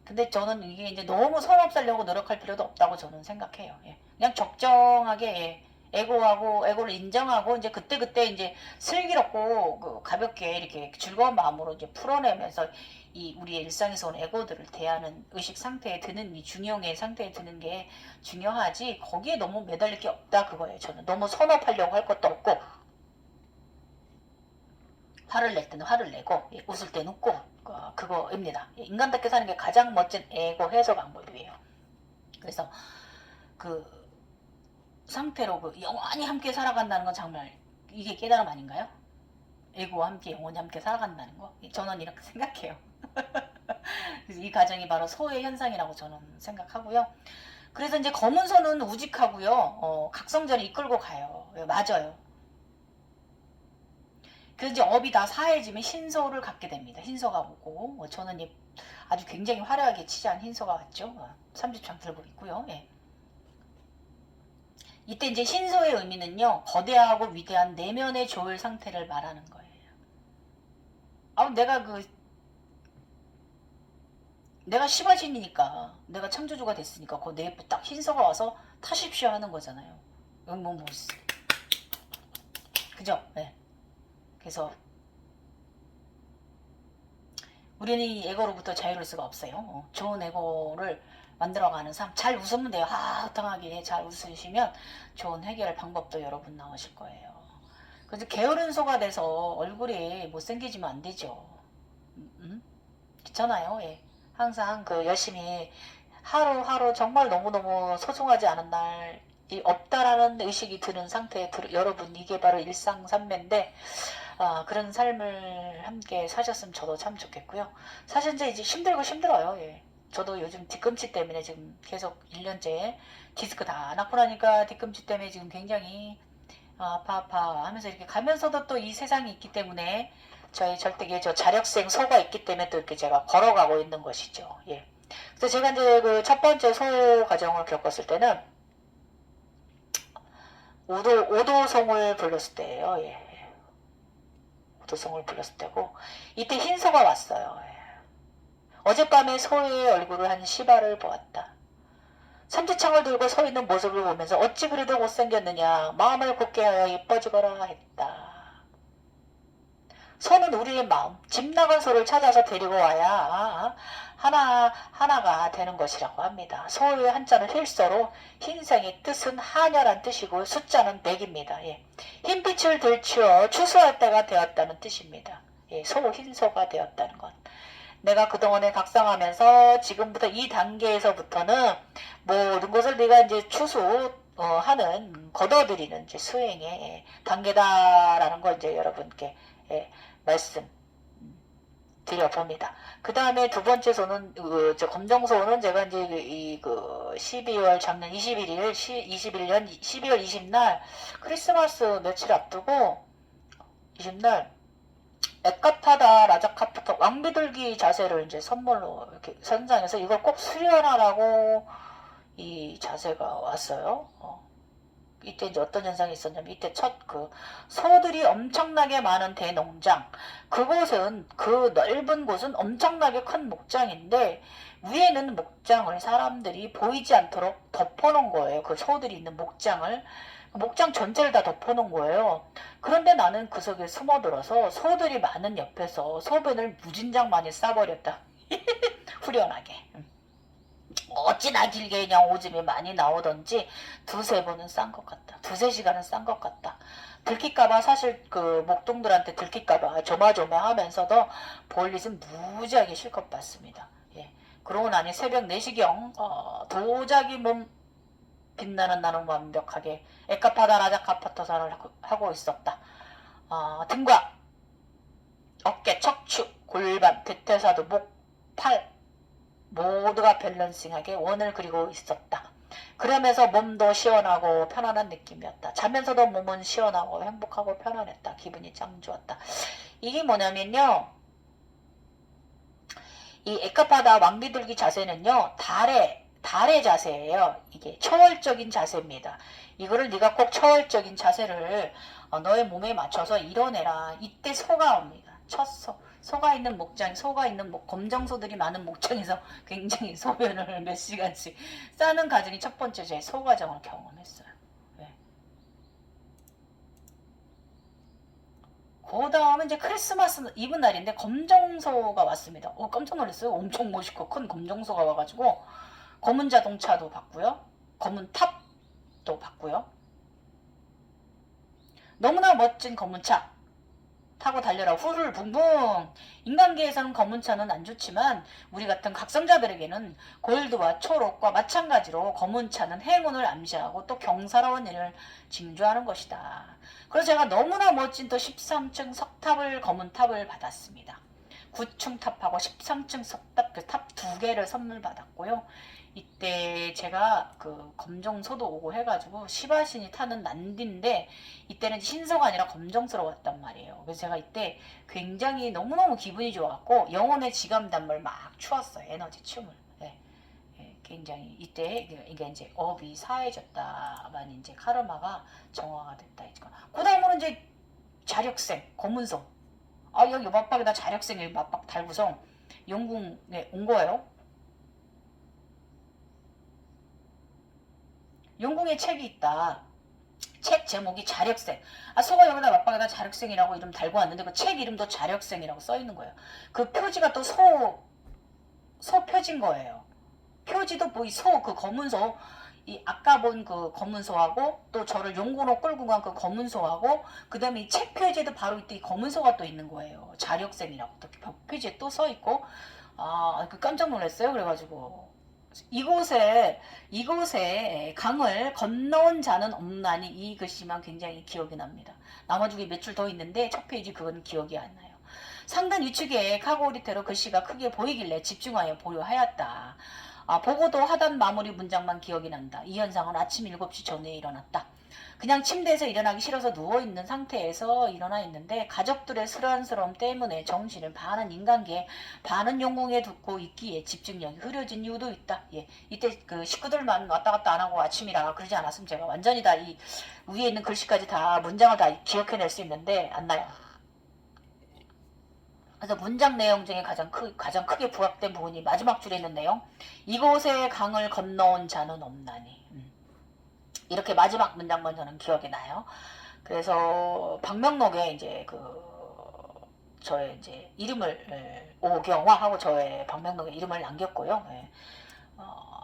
근데 저는 이게 이제 너무 선업 쌓려고 노력할 필요도 없다고 저는 생각해요. 예. 그냥 적정하게 예. 에고하고 에고를 인정하고 이제 그때 이제 슬기롭고 그 가볍게 이렇게 즐거운 마음으로 이제 풀어내면서 이 우리의 일상에서 온 에고들을 대하는 의식 상태에 드는 이 중용의 상태에 드는 게 중요하지 거기에 너무 매달릴 게 없다 그거예요. 저는 너무 선업하려고 할 것도 없고 화를 낼 때는 화를 내고 웃을 때는 웃고 그거입니다. 인간답게 사는 게 가장 멋진 에고 해소 방법이에요. 그래서 그 상태로 그 영원히 함께 살아간다는 건 정말 이게 깨달음 아닌가요? 에고와 함께 영원히 함께 살아간다는 거 저는 이렇게 생각해요. 그래서 이 과정이 바로 소의 현상이라고 저는 생각하고요. 그래서 이제 검은 소는 우직하고요. 각성전을 이끌고 가요. 맞아요. 그래서 이제 업이 다 사해지면 흰소를 갖게 됩니다. 흰소가 오고 저는 아주 굉장히 화려하게 치자한 흰소가 왔죠. 30창 들고 있고요. 예. 이때 이제 흰소의 의미는요. 거대하고 위대한 내면의 조율 상태를 말하는 거예요. 내가 시바신이니까 내가 창조주가 됐으니까 그 내에 딱 흰소가 와서 타십시오 하는 거잖아요. 그죠? 네. 그래서 우리는 이 에고로부터 자유로울 수가 없어요. 좋은 에고를 만들어가는 삶. 잘 웃으면 돼요. 화통하게 잘 웃으시면 좋은 해결 방법도 여러분 나오실 거예요. 그래서 게으른 소가 돼서 얼굴이 못생기지면 안 되죠. 그렇잖아요. 예. 항상 그 열심히 하루하루 정말 너무너무 소중하지 않은 날이 없다라는 의식이 드는 상태에 여러분 이게 바로 일상산매인데 그런 삶을 함께 사셨으면 저도 참 좋겠고요. 사실 이제 힘들어요. 예. 저도 요즘 뒤꿈치 때문에 지금 계속 1년째 디스크 다 낳고 나니까 뒤꿈치 때문에 지금 굉장히 아파 하면서 이렇게 가면서도 또 이 세상이 있기 때문에 저희 절대계 저 자력생 소가 있기 때문에 또 이렇게 제가 걸어가고 있는 것이죠. 예. 그래서 제가 이제 그 첫 번째 소 과정을 겪었을 때는 오도송을 불렀을 때예요. 예. 오도송을 불렀을 때고 이때 흰소가 왔어요. 예. 어젯밤에 소의 얼굴을 한 시바를 보았다. 삼지창을 들고 서 있는 모습을 보면서 어찌 그리도 못생겼느냐 마음을 굳게 하여 예뻐지거라 했다. 소는 우리의 마음, 집 나간 소를 찾아서 데리고 와야 하나가 되는 것이라고 합니다. 소의 한자는 힐소로 흰색의 뜻은 한여란 뜻이고 숫자는 100입니다. 예. 흰빛을 들추어 추수할 때가 되었다는 뜻입니다. 예, 흰소가 되었다는 것. 내가 그동안에 각성하면서 지금부터 이 단계에서부터는 모든 것을 내가 이제 하는 걷어들이는 이제 수행의 단계다라는 걸 이제 여러분께 말씀 드려봅니다. 그 다음에 두 번째 소는 검정소는 제가 이제 12월 작년 21년 12월 20날 크리스마스 며칠 앞두고 20날 에카타다 라자카프터 왕비둘기 자세를 이제 선물로 이렇게 선상에서 이걸 꼭 수련하라고 이 자세가 왔어요. 이때 이제 어떤 현상이 있었냐면 이때 첫 소들이 엄청나게 많은 대농장 그곳은 그 넓은 곳은 엄청나게 큰 목장인데 위에는 목장을 사람들이 보이지 않도록 덮어놓은 거예요. 그 소들이 있는 목장 전체를 다 덮어놓은 거예요. 그런데 나는 그 속에 숨어들어서 소들이 많은 옆에서 소변을 무진장 많이 싸버렸다. 후련하게. 어찌나 길게 그냥 오줌이 많이 나오던지 두세 번은 싼 것 같다. 두세 시간은 싼 것 같다. 들킬까봐 사실 그 목동들한테 들킬까봐 조마조마하면서도 볼일은 무지하게 실컷 봤습니다. 예. 그러고 나니 새벽 4시경 도자기 몸 빛나는 나는 완벽하게 에카파다 라자카파토산을 하고 있었다. 등과 어깨, 척추, 골반, 대퇴사두, 목, 팔 모두가 밸런싱하게 원을 그리고 있었다. 그러면서 몸도 시원하고 편안한 느낌이었다. 자면서도 몸은 시원하고 행복하고 편안했다. 기분이 짱 좋았다. 이게 뭐냐면요. 이 에카파다 왕비둘기 자세는요. 달의 자세예요. 이게 초월적인 자세입니다. 이거를 네가 꼭 초월적인 자세를 너의 몸에 맞춰서 이뤄내라. 이때 소가 옵니다. 첫 소. 소가 있는 목장, 소가 있는 검정소들이 많은 목장에서 굉장히 소변을 몇 시간씩 싸는 과정이 첫 번째 제 소과정을 경험했어요. 네. 그 다음은 이제 크리스마스 이브 날인데 검정소가 왔습니다. 깜짝 놀랐어요. 엄청 멋있고 큰 검정소가 와가지고 검은 자동차도 봤고요. 검은 탑도 봤고요. 너무나 멋진 검은 차. 타고 달려라 후를 붕붕. 인간계에서는 검은 차는 안 좋지만 우리 같은 각성자들에게는 골드와 초록과 마찬가지로 검은 차는 행운을 암시하고 또 경사로운 일을 징조하는 것이다. 그래서 제가 너무나 멋진 또 13층 석탑을 검은 탑을 받았습니다. 9층 탑하고 13층 석탑 그 탑 2개를 선물 받았고요. 이때 제가 그 검정소도 오고 해가지고 시바신이 타는 난디인데 이때는 신소가 아니라 검정소로웠단 말이에요. 그래서 제가 이때 굉장히 너무너무 기분이 좋았고 영혼의 지감단물 막 추었어요. 에너지 춤을. 네. 네, 굉장히 이때 이게 이제 업이 사해졌다만 이제 카르마가 정화가 됐다. 그 다음으로 이제 자력생 검은소. 여기 맞박에다 자력생을 맞박 달고서 영궁에 온 거예요. 영궁에 책이 있다. 책 제목이 자력생. 소가 여기다 맞박에다 자력생이라고 이름 달고 왔는데 그 책 이름도 자력생이라고 써 있는 거예요. 그 표지가 또 소 표지인 거예요. 표지도 뭐 그 검은 소, 이 아까 본 그 검은 소하고 또 저를 용궁으로 끌고 간 그 검은 소하고 그 다음에 이 책 표지에도 바로 이때 이 검은 소가 또 있는 거예요. 자력생이라고 또 표지에 또 써 있고 그 깜짝 놀랐어요. 그래가지고 이곳에 강을 건너온 자는 없나니 이 글씨만 굉장히 기억이 납니다. 나머지 몇 줄 더 있는데 첫 페이지 그건 기억이 안 나요. 상단 위축에 카고리테로 글씨가 크게 보이길래 집중하여 보려하였다. 보고도 하단 마무리 문장만 기억이 난다. 이 현상은 아침 7시 전에 일어났다. 그냥 침대에서 일어나기 싫어서 누워있는 상태에서 일어나 있는데 가족들의 스런스러움 때문에 정신을 반은 인간계에 반은 영궁에 두고 있기에 집중력이 흐려진 이유도 있다. 예, 이때 그 식구들만 왔다 갔다 안 하고 아침이라 그러지 않았으면 제가 완전히 다 이 위에 있는 글씨까지 다 문장을 다 기억해낼 수 있는데 안 나요. 그래서 문장 내용 중에 가장 크게 부각된 부분이 마지막 줄에 있는 내용. 이곳에 강을 건너온 자는 없나니. 이렇게 마지막 문장만 저는 기억이 나요. 그래서 방명록에 이제 저의 이제 이름을 오경화하고 저의 방명록에 이름을 남겼고요. 예.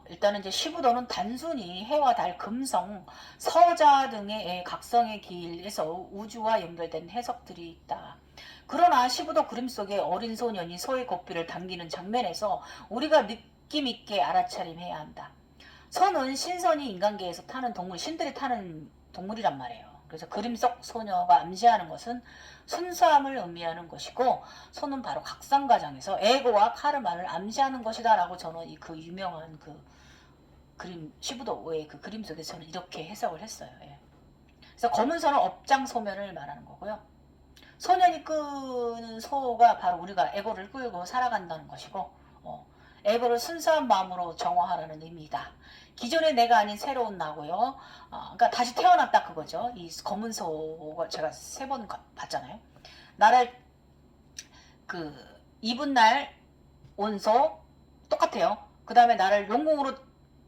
일단은 이제 시부도는 단순히 해와 달, 금성, 서자 등의 각성의 길에서 우주와 연결된 해석들이 있다. 그러나 시부도 그림 속에 어린 소년이 소의 고삐를 당기는 장면에서 우리가 느낌 있게 알아차림해야 한다. 소는 신선이 인간계에서 타는 동물, 신들이 타는 동물이란 말이에요. 그래서 그림 속 소녀가 암시하는 것은 순수함을 의미하는 것이고 소는 바로 각성 과정에서 에고와 카르마를 암시하는 것이다 라고 저는 그 유명한 그 그림 시부도의 그 그림 속에서는 이렇게 해석을 했어요. 예. 그래서 검은 소는 업장 소면을 말하는 거고요. 소년이 끄는 소가 바로 우리가 에고를 끌고 살아간다는 것이고 에고를 순수한 마음으로 정화하라는 의미이다. 기존의 내가 아닌 새로운 나고요. 그러니까 다시 태어났다 그거죠. 이 검은 소가 제가 3번 봤잖아요. 나를 입은 날 온소 똑같아요. 그 다음에 나를 용궁으로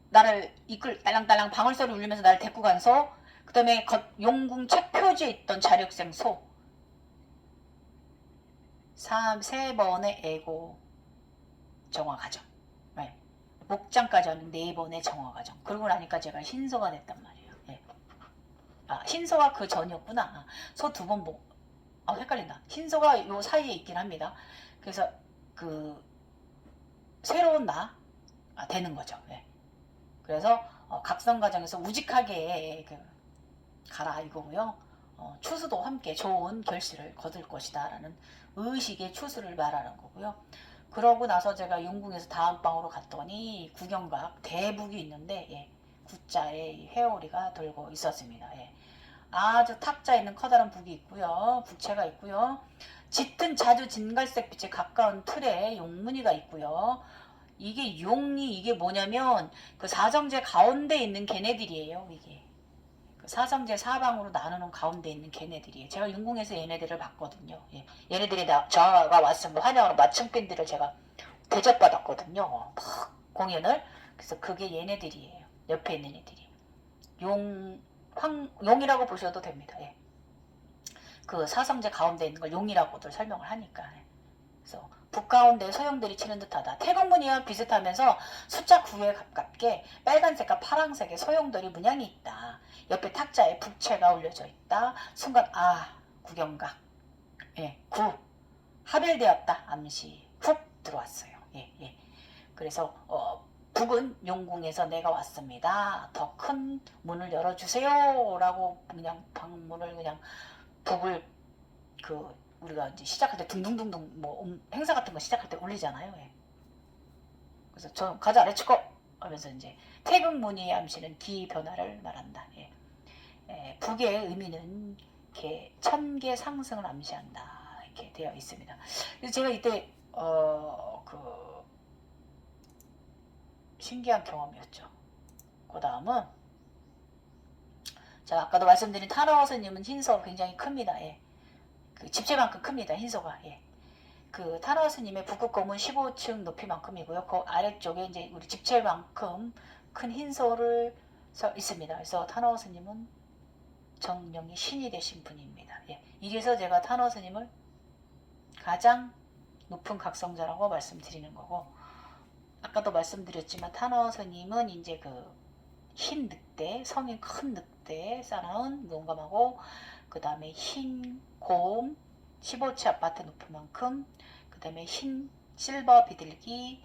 나를 딸랑딸랑 방울소리 울리면서 나를 데리고 간 소. 그 다음에 용궁 책 표지에 있던 자력생 소. 3번의 에고 정화 과정. 네. 목장까지 하는 4번의 정화 과정. 그러고 나니까 제가 신소가 됐단 말이에요. 네. 신소가 그 전이었구나. 소 2번 헷갈린다. 신소가 요 사이에 있긴 합니다. 그래서 새로운 나 되는 거죠. 네. 그래서 각성 과정에서 우직하게 가라 이거고요. 추수도 함께 좋은 결실을 거둘 것이다 라는 의식의 추수를 말하는 거고요. 그러고 나서 제가 용궁에서 다음 방으로 갔더니 구경각 대북이 있는데 구자에 회오리가 돌고 있었습니다. 예. 아주 탁자 있는 커다란 북이 있고요. 북채가 있고요. 짙은 자주 진갈색 빛에 가까운 틀에 용무늬가 있고요. 이게 용이 이게 뭐냐면 그 사성제 가운데 있는 걔네들이에요. 이게 그 사성제 사방으로 나누는 가운데 있는 걔네들이에요. 제가 윤궁에서 얘네들을 봤거든요. 예. 얘네들이 저가 왔으면 환영으로 맞춤핀들을 제가 대접받았거든요. 공연을. 그래서 그게 얘네들이에요. 옆에 있는 애들이. 용이라고 보셔도 됩니다. 예. 그 사성제 가운데 있는 걸 용이라고들 설명을 하니까. 예. 그래서 북 가운데 소용들이 치는 듯하다. 태국무늬와 비슷하면서 숫자 9에 가깝게 빨간색과 파란색의 소용돌이 문양이 있다. 옆에 탁자에 북채가 올려져 있다. 순간 구경각. 예, 9 합일되었다. 암시 훅 들어왔어요. 예, 예. 그래서 북은 용궁에서 내가 왔습니다. 더 큰 문을 열어주세요. 라고 그냥 방문을 그냥 북을 우리가 이제 시작할 때 둥둥둥둥 행사 같은 거 시작할 때 울리잖아요. 예. 그래서 저 가자 렛츠고 하면서 이제 태극문의 암시는 기 변화를 말한다. 예. 북의 의미는 천개 상승을 암시한다. 이렇게 되어 있습니다. 그래서 제가 이때 신기한 경험이었죠. 그 다음은 자 아까도 말씀드린 타라오 스님은 흰소 굉장히 큽니다. 예. 그 집채만큼 큽니다. 흰소가. 예. 그 타라오 스님의 북극곰은 15층 높이만큼이고요. 그 아래쪽에 이제 우리 집채만큼 큰 흰소를 서 있습니다. 그래서 타라오 스님은 정령이 신이 되신 분입니다. 예. 이래서 제가 타라오 스님을 가장 높은 각성자라고 말씀드리는 거고, 아까도 말씀드렸지만 타라오 스님은 이제 흰 늑대, 성인 큰 늑대 쌓아놓은 용감하고, 그 다음에 흰 곰 15채 아파트 높이만큼, 그 다음에 흰 실버 비둘기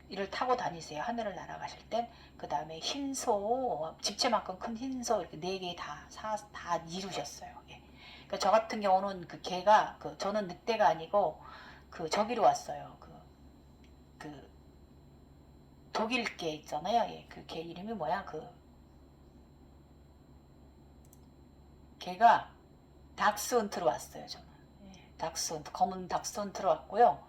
이를 타고 다니세요. 하늘을 날아가실 땐. 그 다음에 흰소, 집채만큼 큰 흰소 이렇게 4개 다 이루셨어요. 예. 그러니까 저 같은 경우는 그 개가 저는 늑대가 아니고 저기로 왔어요. 독일 개 있잖아요. 예. 그 개 이름이 뭐야? 개가 닥스훈트로 왔어요. 저는. 예. 닥스훈트, 검은 닥스훈트로 왔고요.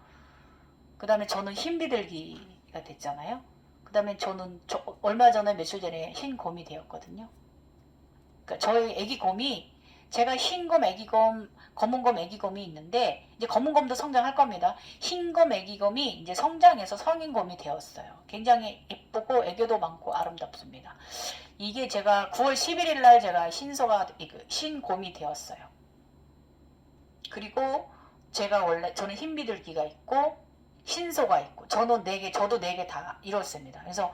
그 다음에 저는 흰 비둘기가 됐잖아요. 그 다음에 저는 얼마 전에 며칠 전에 흰 곰이 되었거든요. 그러니까 저희 애기 곰이 제가 흰 곰, 애기 곰, 검은 곰, 애기 곰이 있는데 이제 검은 곰도 성장할 겁니다. 흰 곰, 애기 곰이 이제 성장해서 성인 곰이 되었어요. 굉장히 예쁘고 애교도 많고 아름답습니다. 이게 제가 9월 11일 날 제가 흰 곰이 되었어요. 그리고 저는 흰 비둘기가 있고 흰소가 있고 저도 4개 다 이뤘습니다. 그래서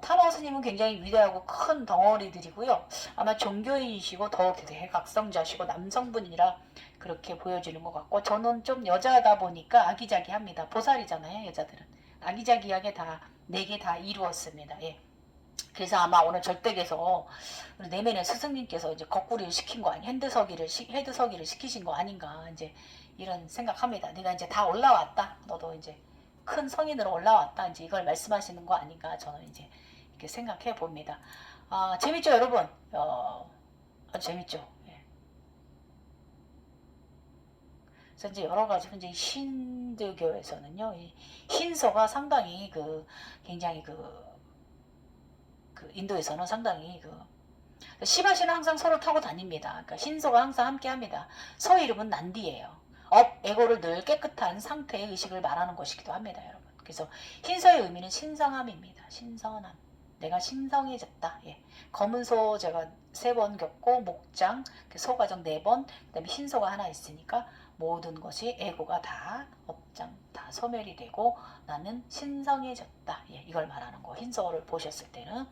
타라오 스님은 굉장히 위대하고 큰 덩어리들이고요. 아마 종교인이시고 더욱 대각성자시고 남성분이라 그렇게 보여지는 것 같고, 저는 좀 여자다 보니까 아기자기합니다. 보살이잖아요. 여자들은 아기자기하게 다 4개 다 이루었습니다. 예. 그래서 아마 오늘 절댁에서 내면의 스승님께서 이제 거꾸리를 시킨 거 아니, 헤드서기를 시키신 거 아닌가, 이제 이런 생각합니다. 네가 이제 다 올라왔다. 너도 이제 큰 성인으로 올라왔다. 이제 이걸 말씀하시는 거 아닌가, 저는 이제 이렇게 생각해 봅니다. 재밌죠, 여러분? 아주 재밌죠. 예. 그래서 이제 여러 가지 이제 힌두교에서는요, 이 흰소가 상당히 굉장히 인도에서는 상당히 시바시는 항상 서로 타고 다닙니다. 그러니까 흰소가 항상 함께합니다. 소 이름은 난디예요. 에고를 늘 깨끗한 상태의 의식을 말하는 것이기도 합니다, 여러분. 그래서 흰소의 의미는 신성함입니다. 신선함. 내가 신성해졌다. 예. 검은 소 제가 3번 겪고, 목장 소가정 4번, 그다음에 흰소가 하나 있으니까 모든 것이 에고가 다 업장 다 소멸이 되고 나는 신성해졌다. 예, 이걸 말하는 거. 흰소를 보셨을 때는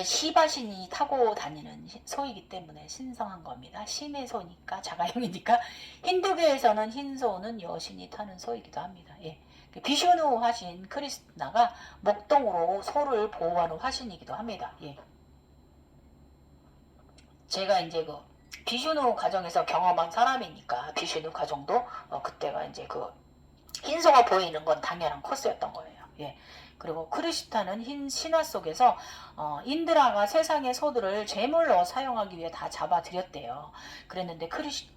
시바신이 타고 다니는 소이기 때문에 신성한 겁니다. 신의 소니까, 자가용이니까. 힌두교에서는 흰소는 여신이 타는 소이기도 합니다. 예. 비슈누 화신 크리스나가 목동으로 소를 보호하는 화신이기도 합니다. 예. 제가 이제 비슈누 가정에서 경험한 사람이니까 비슈누 가정도 그때가 이제 흰소가 보이는 건 당연한 코스였던 거예요. 예. 그리고 크리시타는 흰 신화 속에서 인드라가 세상의 소들을 제물로 사용하기 위해 다 잡아들였대요. 그랬는데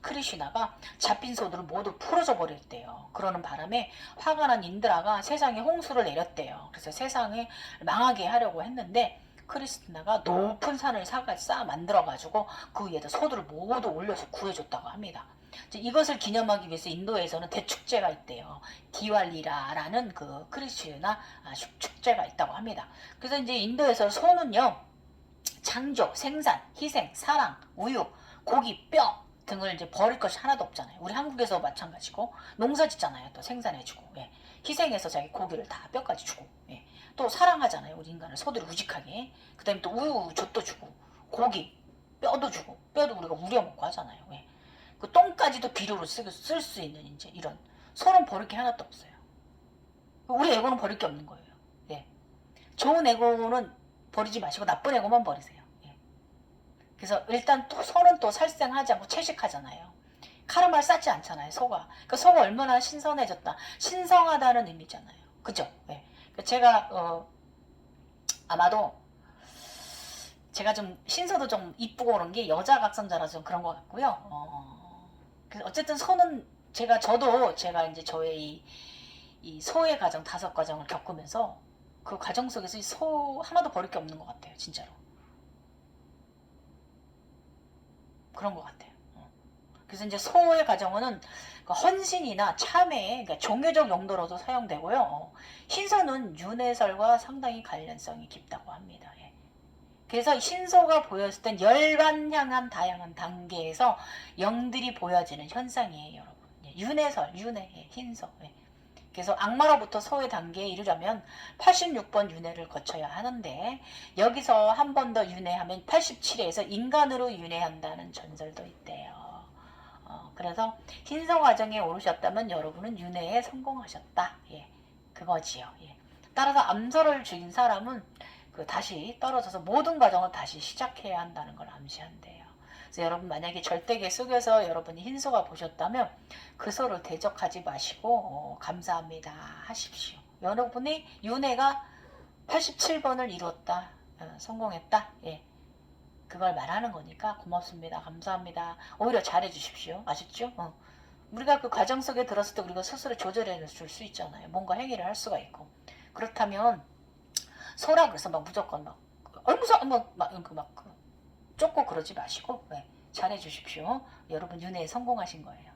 크리시나가 잡힌 소들을 모두 풀어줘 버렸대요. 그러는 바람에 화가 난 인드라가 세상에 홍수를 내렸대요. 그래서 세상을 망하게 하려고 했는데 크리스티나가 높은 산을 쌓아 만들어가지고 그 위에다 소들을 모두 올려서 구해줬다고 합니다. 이것을 기념하기 위해서 인도에서는 대축제가 있대요. 디왈리라라는 그 크리스나 축제가 있다고 합니다. 그래서 이제 인도에서 소는요, 창조, 생산, 희생, 사랑, 우유, 고기, 뼈 등을 이제 버릴 것이 하나도 없잖아요. 우리 한국에서 마찬가지고 농사 짓잖아요. 또 생산해주고, 예. 희생해서 자기 고기를 다 뼈까지 주고, 예. 또 사랑하잖아요. 우리 인간을 소들을 우직하게. 그 다음에 또 우유 젖도 주고, 고기, 뼈도 주고, 뼈도 우리가 우려먹고 하잖아요. 예. 그 똥까지도 비료로 쓸 수 있는 이제 이런 소는 버릴 게 하나도 없어요. 우리 에고는 버릴 게 없는 거예요. 예. 좋은 에고는 버리지 마시고 나쁜 에고만 버리세요. 예. 그래서 일단 또 소는 또 살생하지 않고 채식하잖아요. 카르마를 쌓지 않잖아요. 소가. 그러니까 소가 얼마나 신선해졌다. 신성하다는 의미잖아요. 그죠? 예. 제가 아마도 제가 좀 신소도 좀 이쁘고 그런 게 여자 각성자라서 좀 그런 것 같고요. 그래서 어쨌든 소는 저도 이제 저의 이 소의 가정 5가정을 겪으면서 그 가정 속에서 이 소 하나도 버릴 게 없는 것 같아요. 진짜로. 그런 것 같아요. 그래서 이제 소의 가정은 헌신이나 참회, 그러니까 종교적 용도로도 사용되고요. 신소는 윤회설과 상당히 관련성이 깊다고 합니다. 예. 그래서 신소가 보였을 땐 열반향한 다양한 단계에서 영들이 보여지는 현상이에요, 여러분. 예. 윤회설, 윤회, 예. 흰소. 예. 그래서 악마로부터 소의 단계에 이르려면 86번 윤회를 거쳐야 하는데 여기서 한 번 더 윤회하면 87회에서 인간으로 윤회한다는 전설도 있대요. 그래서 흰소 과정에 오르셨다면 여러분은 윤회에 성공하셨다. 예, 그거지요. 예. 따라서 암소를 죽인 사람은 다시 떨어져서 모든 과정을 다시 시작해야 한다는 걸 암시한대요. 그래서 여러분 만약에 절대계 속에서 여러분이 흰소가 보셨다면 그 소를 대적하지 마시고 감사합니다 하십시오. 여러분이 윤회가 87번을 이뤘다. 성공했다. 예. 그걸 말하는 거니까 고맙습니다. 감사합니다. 오히려 잘해 주십시오. 아셨죠? 우리가 그 과정 속에 들었을 때 우리가 스스로 조절해 줄 수 있잖아요. 뭔가 행위를 할 수가 있고. 그렇다면 소라 그래서 막 무조건 막 무서워 막 쫓고 그러지 마시고 네, 잘해 주십시오. 여러분 윤회에 성공하신 거예요.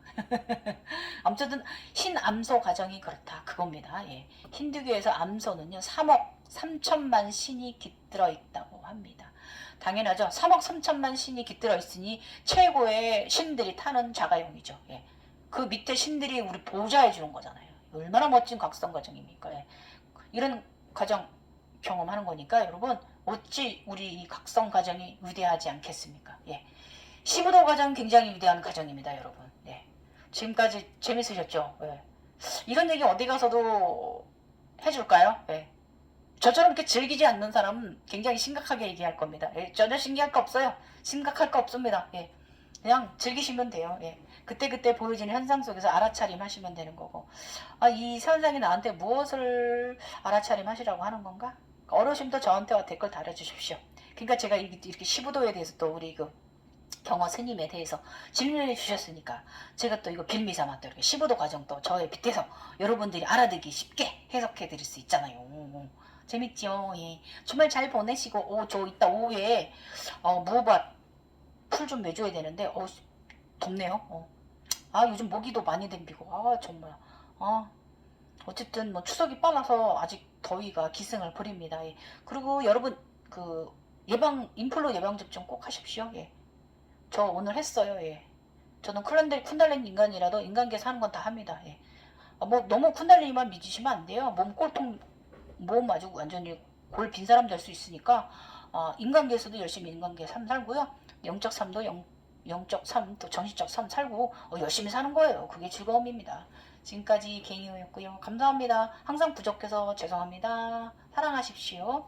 아무튼 흰암소 가정이 그렇다 그겁니다. 예. 힌두교에서 암소는요 3억 3천만 신이 깃들어 있다고 합니다. 당연하죠. 3억 3천만 신이 깃들어 있으니 최고의 신들이 타는 자가용이죠. 예. 그 밑에 신들이 우리 보좌해 주는 거잖아요. 얼마나 멋진 각성 과정입니까? 예. 이런 과정 경험하는 거니까 여러분 어찌 우리 이 각성 과정이 위대하지 않겠습니까? 예. 시부도 과정 굉장히 위대한 과정입니다, 여러분. 예. 지금까지 재밌으셨죠? 예. 이런 얘기 어디 가서도 해줄까요? 예. 저처럼 이렇게 즐기지 않는 사람은 굉장히 심각하게 얘기할 겁니다. 예. 전혀 신기할 거 없어요. 심각할 거 없습니다. 예. 그냥 즐기시면 돼요. 예. 그때그때 보여지는 현상 속에서 알아차림 하시면 되는 거고. 이 현상이 나한테 무엇을 알아차림 하시라고 하는 건가? 어르신도 저한테 댓글 달아주십시오. 그러니까 제가 이렇게 시부도에 대해서 또 우리 경호 스님에 대해서 질문해 주셨으니까 제가 또 이거 빌미 삼아 또 이렇게 시부도 과정도 저에 빗대서 여러분들이 알아듣기 쉽게 해석해 드릴 수 있잖아요. 재밌죠? 예. 주말 잘 보내시고 저 이따 오후에 무호밭 풀 좀 매줘야 되는데 덥네요. 요즘 모기도 많이 댕기고 정말 어쨌든 뭐 추석이 빨라서 아직 더위가 기승을 부립니다. 예. 그리고 여러분 인플루 예방 접종 꼭 하십시오. 예. 저 오늘 했어요. 예. 저는 쿤달린 인간이라도 인간계에서 하는 건 다 합니다. 예. 뭐 너무 쿤달린이만 믿으시면 안 돼요. 몸 아주 완전히 골 빈 사람 될 수 있으니까 인간계에서도 열심히 인간계 삶 살고요. 영적 삶도 영적 삶, 또 정신적 삶 살고 열심히 사는 거예요. 그게 즐거움입니다. 지금까지 개인이었고요. 감사합니다. 항상 부족해서 죄송합니다. 사랑하십시오.